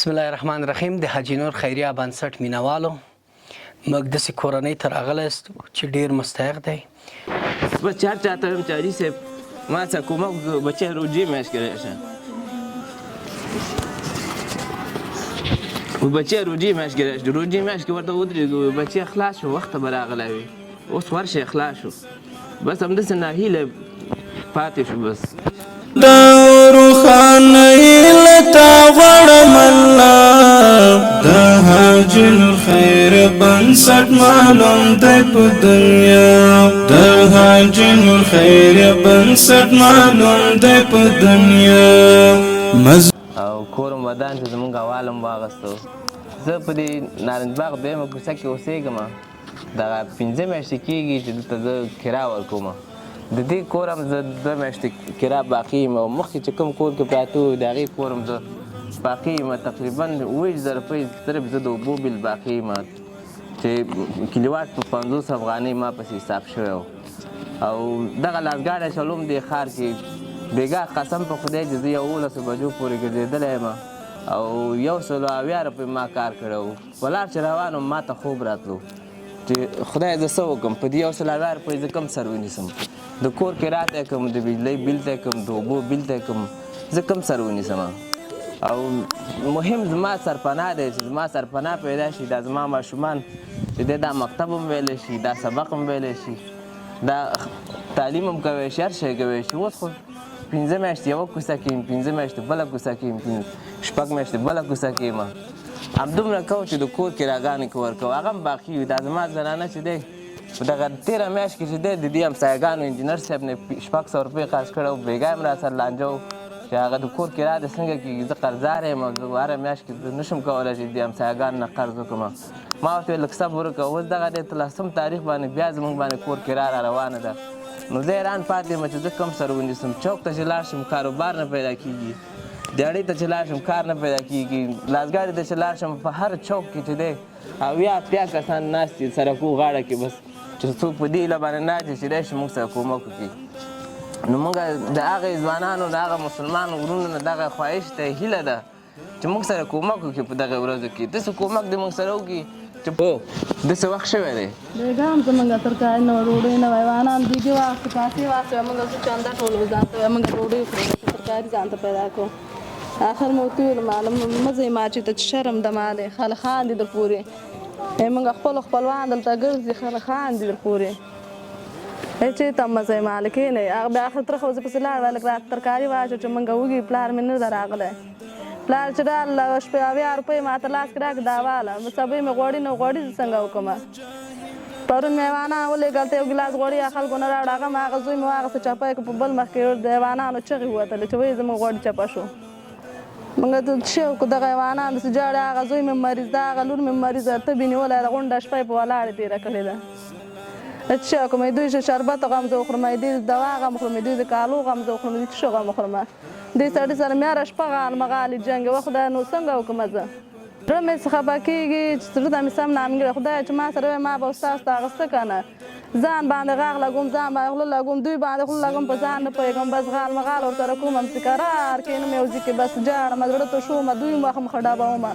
بسم الله الرحمن الرحیم. د حاجي نور خیریه بنسټ مینوالو موږ داسې کورنۍ ته راغلی یاست چې ډېر مستحق دی. بس چار چاته هم چاري صاحب ما څه کومک وکړو بچی روجې میاشت کې راشه بچی روجې میاشت کې راشه روجې میاشت کې ورته ودرېږو بچی خلاص شو وخته به راغلی وي اوس ورشه خلاص شو بس همداسې ناهیله پاتې شو بس دا روخانۍ لتا غواړم الله د حاجي نور خیر بنسټ معلوم دی په دنیا د حاجي نور خیر بنسټ معلوم دی په دنیا او کورم ودان چې زمونږ اوالم واغستو زه په دې نارنج باغ دویمه کوڅه کې اوسېږم دغه 15 میاشتې کېږي چې دلته زه کرا ورکوم د دې کور هم زه 2 میاشتې کرا باقي یم او مخکې چې کوم کور کې پراته وو د هغې کور هم زه باقي یم تقریبا 20000 روپۍ صرف زه د اوبو بیل باقي یم چې کلیوات په 50 افغانۍ ما پسې حساب شوی و او دغه لاسګاډی چلوم دې ښار کې بېګا قسم په خدای چې زه 11 بجو پورې ګرځېدلی یم او 180 روپۍ ما کار کړی و په لار چې روان وم ما ته خوب راتلو چې خدای زه څه وکړم په دې 180 روپۍ زه کوم سر ونیسم د کور کرا ته یې کوم د بجلۍ بیل ته یې کوم د اوبو بیل ته یې کوم زه کوم سر ونیسم او مهم زما سرپناه دی چې زما سرپناه پیدا شي دا زما ماشومان چې دی دا مکتب هم ویلی شي دا سبق هم ویلی شي دا تعلیم هم کوی شي هر شی کوی شي اوس خو 15 میاشتې یوه کوڅه کې یم 15 میاشتې بله کوڅه کې یم 6 میاشتې بله کوڅه کې یم همدومره کوو چې د کور کراګانې کې ورکوو هغه هم باقي وي دا زما زنانه چې دی په دغه 13 میاشت کې چې دی د دې همسایګانو انجینر صاحب نه 600 روپۍ قرض کړی و بېګا هم راسره لانجه و چې هغه د کور کرا د څنګه کېږي زه قرضدار یم او زه هره میاشت کې زه نشم کولی چې د همسایګانو نه قرض وکړم ما ورته ویل لږ صبر وکړه اوس دغه دی 13 تاریخ باندې بیا زموږ باندې کور کرا را روانه ده نو زه حیران پاتې یم چې زه کوم سر ونیسم چوک ته چې لاړ شم کاروبار نه پیدا کېږي دیاړۍ ته چې لاړ شم کار نه پیدا کېږي لاسګاډي ته چې لاړ شم په هر چوک کې چې دی 80 کسان ناست دي سړکو غاړه کې بس چې څوک په دې هیله باندې ناست دي چې دی شي موږ سره کومک وکړي نو موږ د هغې ځوانانو د هغه مسلمانو وروڼو نه دغه خواهش ته هیله ده چې موږ سره کومک وکړي په دغه ورځو کې داسې کومک دې موږ سره وکړي چې داسې وخت شوی دی بېګا هم زموږ ترکاري نه وه ډوډۍ نه وه حیوانان دیګې واخلو کاسې واخلو موږ زه چنده ټولو ځان ته موږ ډوډۍ خورو ترکاري ځان ته پیدا کړو آخر مې ورته وویل معلم مه ځئ ما چې ته شرم د ما دی خلک خاندي در پورې موږ خپلو خپلوان دلته ګرځي خلک خاندي در پورې چېرته مه ځئ مالې کښېنئ هغه بیا آخر ترخه زه پسې لاړ هلک راته ترکاري واچو چې موږ وږي پلار مې نه ده راغلی پلار چې راله 80 روپۍ ما ته لاس کې راکړه دا واله سبۍ مې غوړي نه غوړي زه څنګه وکړم پرون مې حیوانان ولېږل ته یو ګیلاس غوړي خلکو نه راوړه هغه مې هغه زوی مې واخېسته چپه یې په بل مخ کې د حیوانانو چغې ووتلې چې وایي زموږ غوړي چپه شو موږ ته څه وکړو دغه حیوانان داسې جاړې هغه زوی مې مریض ده هغه لور مې مریضه تبې نیولی ده غونډه شپه یې په ولاړې تېره کړې ده څه وکړم دوی شربت غم زه وخورم دوی دوا غم وخورم دوی د کالو غم زه وخورم دوی څه غم وخورم دې سړي سره مې هره شپه غال مغالې جنګ وه خدای نو څنګه وکړم زه زړه مې څه خفه کېږي چې زړه ته مې سم نامګړی خدایه چې ما سره وی ما به ستاسو ته اخیسته که نه ځان باندې غاغ لګوم ځان باندې خوله لګوم دوی باندې خوله لګوم په ځان نه پوهېږم بس غال مغال ورسره کوم همسې کرار کښېنم یو ځای کې بس جاړم زړه ته شوم دوی مخه مخه ډابوم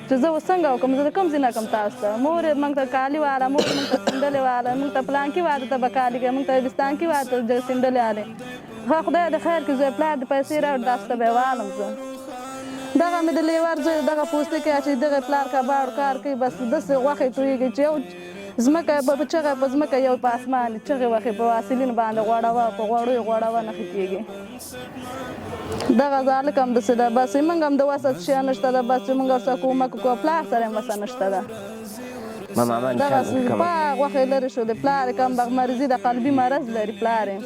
چې زه اوس څنګه وکړم زه د کوم ځای نه کړم تاسو ته مور یې موږ ته کالي واله مور موږ ته سینډلې واله موږ ته پلانکي واده ته به کالي کوي موږ ته بستانکي واده ته سینډلې والې ښه خدای د خیر کړي زوی پلار د پیسې راوړي تاسو ته به یې والم زه دغه مې د لیور زوی دغه پوستکي اچوي دغه پلار کباړ کار کوي بس داسې غوښې تویېږي چې یو ځمکه په چغه په ځمکه یو په اسمان چغې وښې په واسلین باندې غوړوه په غوړو یې غوړوه نښې کېږي دغه ځالک هم داسې ده بس موږ هم د وسه شی نشته ده بس چې موږ ورسره کومک وکړو پلار سره هم وسه نشته ده دغسې پاک غوښې لرې شو د پلار یې کمبغ مرضي د قلبي مرض لري پلار یې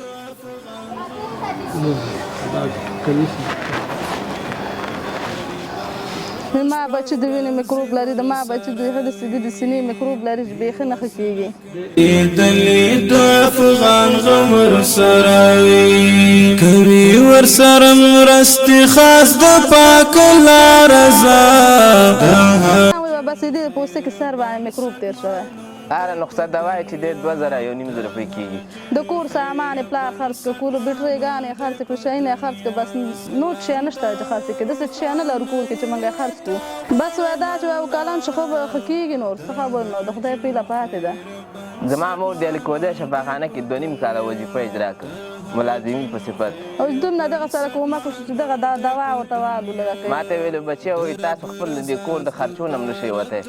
ما بچی د وینې میکروب لري د ما بچی د هغه د سینې میکروب لري چې بیخي نه ښه کېږي لیدلې د افغان غم ورسره وي کوي ورسره مرستې خاص د پاک الله رضا بس دې پوستکي سر باندې میکروب تېر شوی هره نسخه دوا چې د 2000 یو نیم زره روپۍ کېږي د کور سامان یې پلار خرڅ کړه کور بیټریګانې خرڅ کړه شیان یې خرڅ کړه بس نور شی نشته چې خرڅ کړي داسې شی نه لرو کور کې چې موږ یې خرڅ کړو بس وایي دا چې وایي کلن چې ښه کېږي نور څه خبر نو د خدای پیله پاتې ده زما مور د الیکودی شفاخانه کې 2.5 کاله وظیفه اجرا کړه ملازمین په صفت اوس دومره دغه سره کومک وشو چې دغه دوا ورته والو لږه کوي ما ته ویلو بچی وایي تاسو خپل د کور د خرچونه هم نشئ وتی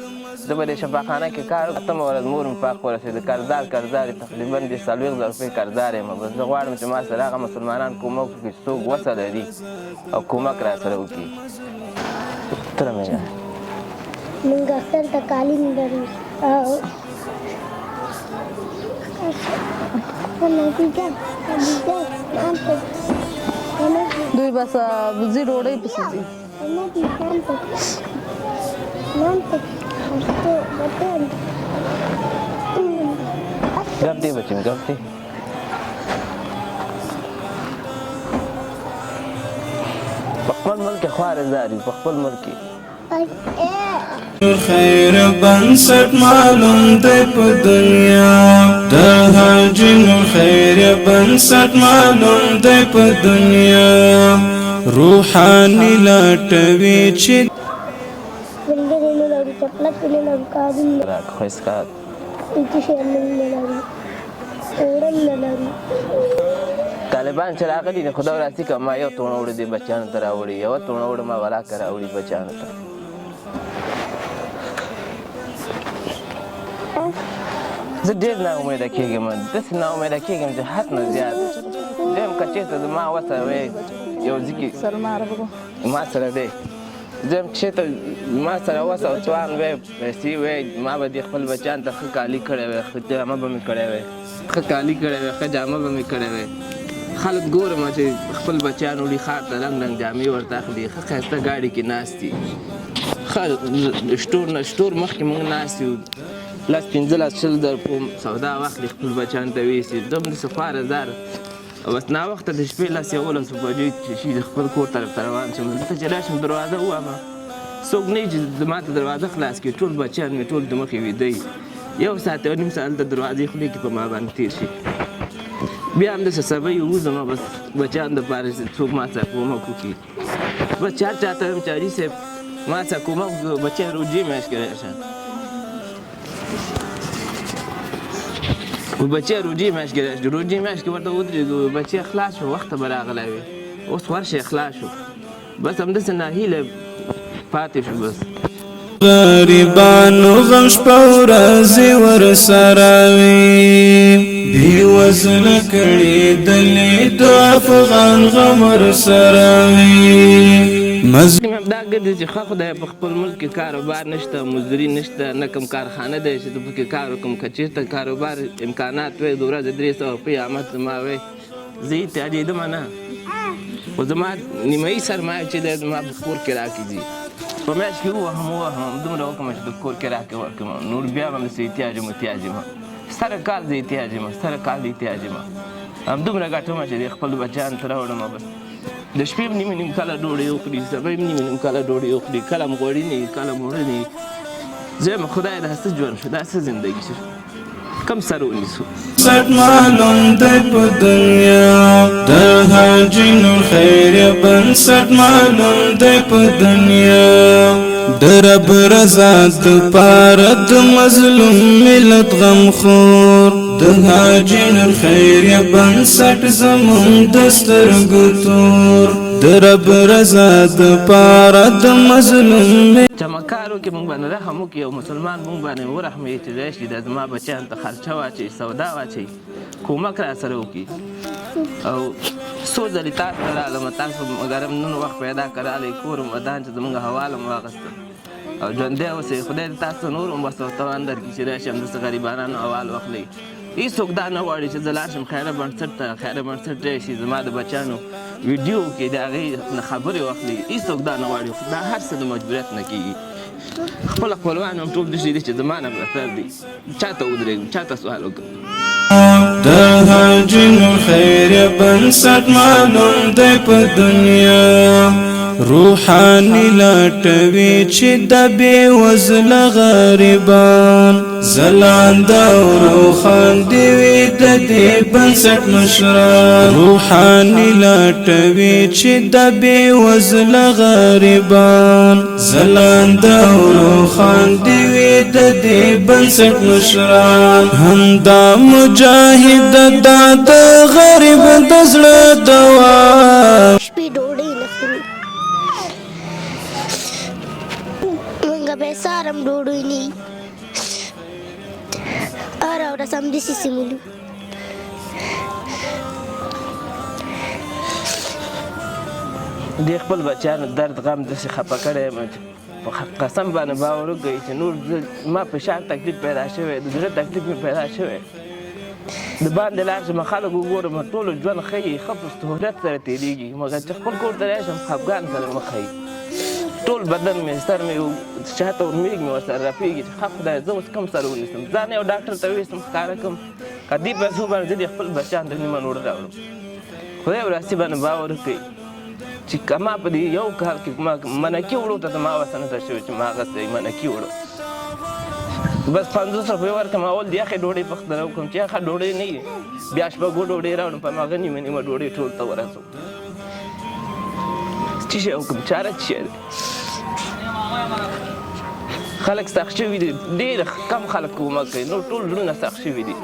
زه به د شفاخانه کې کار اتمه ورځ مور مې پاک ورسېد قرضدار تقریبا د 40,000 روپۍ قرضدار یم بس زه غواړم چې ما سره هغه مسلمانان کومک وکړي چې څوک وسه لري او کومک را سره وکړي تره مې موږ اختر ته تعلیم لرو دوی بس ځي ډوډۍ پسې ځي ګپ دی بچم ګپ دی په خپل ملک خواره زاري په خپل ملک خیر بنسټ معلوم دی په دنیا د حاجی نور خیر بنسټ معلوم دی په دنیا روحاني لاټوي چې ولګرینو لري چپلک نه لري کارون راک خوښکا چې شي نه لري اورم نه لري طالبان چې راغلي نه خدا وراسي کما یو تونه وړي دي بچانو ته راوړي یو تونه وړي ما ولا کرا وړي بچانو ته زه ډېر نا امیده کېږم داسې نا امیده کېږم چې حد نه زیات زم که چېرته زما وسه وی یو ځکي ما سره دی زم چېرته ما سره وسه او توان وی پیسې وی ما به دې خپل بچیان ته ښه کالي کړی وی ښه جامه به مې کړی وی ښه کالي کړی وی ښه جامه به مې کړی وی خلک ګورم چې خپل بچیان وړي ښار ته رنګ رنګ جامې ورته اخلي ښه ښایسته ګاډي کې ناست دي ښه شټور مخکې موږ ناست یو 15 در په سودا واخلي خپل بچیانو ته ویسي دومره خواره زار بس ناوخته د شپې 11 بجې چې شي د خپل کور طرف ته روان شم دلته چې راشم دروازه ووهمه څوک نه چې زما ته دروازه خلاص کړي ټول بچیان مې ټول د مخې ویده یو ساعت او نیم ساعت د دروازې خولې کې په ما باندې تېر شي بیا هم داسې سبا یې ووځمه بس بچیانو دپاره چې څوک ما سره کومک وکړي بس چا چاته وایم چې حاجي صاحب ما سره کومک وکړه بچیان روجې میاشت کې راشه بچی روجي میاشت کې ورته ودرېدو بچی خلاص شو وخته به راغلی وي اوس ورشه خلاص شو بس همداسې ناهیله پاتې شو بس غریبانو غم شپه ورځې ورسره وي بېوزله کړي د لیدو افغان غم ورسره وي دا ګرځي چې ښه خدای په خپل ملک کې کاروبار نشته مزدوري نشته نه کوم کارخانه دی چې ته پکې کار وکړم که چېرته کاروبار امکانات وی د ورځې 300 روپۍ آمد زما وی زه احتیاجېدم نه خو زما نیمایي سرمایه چې دی زما په کور کې راکړي په میاشت کې ووهم دومره وکړم چې د کور کې راکړې ورکړم نور بیا به همداسې احتیاج یم سره کال زه احتیاج یم همدومره ګټمه چې د خپل بچیانو ته راوړم بس د شپې هم نیم کله ډوډۍ وخوري سبا هم نیم کله ډوډۍ وخوري کله هم غوړي نه وي کله موړه نه وي زه یم خدای دا څه ژوند شو دا څه زندګي شو کم سر ونیسو سټ معلوم دی په دنیا د حاجي نور خیر بنسټ معلوم دی په دنیا د رب رضا دپاره د مظلوم ملت غمخور د حاجي نور خیر بنسټ زموږ د سترګو تور د رب رضا دپاره د مظلوم چمکارو کې مونږ باندې رحم وکړي او مسلمان مونږ باندې ورحموي چې راشي د زما بچیانو ته خرچه واچوي سودا واچوي کومک را سره وکړي او څو ځلې تاسو ته رالم تاسو مګر نن وخت پیدا کړالی کور م ودان چې زمونږ حواله م واخیسته او ژوندی اوسئ خدای دې تاسو ته نور هم بس توان درکړي چې راشي همداسې غریبانانو حوال واخلئ هېڅوک دا نه غواړي چې زه لاړ شم خیره بنسټ ته خیره بنسټ راشي زما د بچیانو ویډیو کې د هغې نه خبرې واخلي هېڅوک دا نه غواړي دا هر څه د مجبوریت نه کېږي خپل خپلوان هم ټول داسې دي چې زما نه بهتر دي چا ته ودرېږم چا ته سوال وکړم د حاجي نور خیر بنسټ معلوم دی په دنیا روحانی لټوي چې د بې وزله غریبان ځلانده او روښانده وي د دې بنسټ مشران روحانی لټوي چې د بې وزله غریبان ځلانده او روښانده وي د دې بنسټ مشران همدا مجاهد دا د غریب د زړه دوا شپې ډوډۍ نه خورو مونږه به سارم ډوډۍ نه وي هره ورځ همداسې سیمولو دې خپل بچیانو درد غم داسې خفه کړی یم په قسم باندې باور وکړئ چې نور ما فشار تکلیف پیدا شوی د زړه تکلیف مې پیدا شوی د باندې لاړ شم خلک وګورم ټولو ژوند ښه ښه په سهولت سره تېرېږي مګر چې خپل کور ته راشم خفګان سره مخ ښیي ټول بدن مې سر مې شاته ورمېږ مې ورسره رپېږي چې ښه خدای زه اوس کوم سره ونیسم ځان یو ډاکټر ته ویستم ښکاره کړم که دې پیسو باندې زه دې خپل بچیان ته نیمه ډوډۍ راوړم خدای وراسي باندې باور وکړئ چې که ما په دې یو کال کې ما منکي وړو ته ما ورته نه ده شوې چې ما اخیستی منکي وړو بس 500 روپۍ ورکړم اول د یخې ډوډۍ پخته وکړم چې یخه ډوډۍ نه وي بیا شپږو ډوډۍ راوړم په هماغه نیمه نیمه ډوډۍ ټول ته ورسوم څه شی وکړم چاره څه شی دی خلک سخت شوي دي ډېر کم خلک کومک کوي نور ټول زړونه سخت شوي دي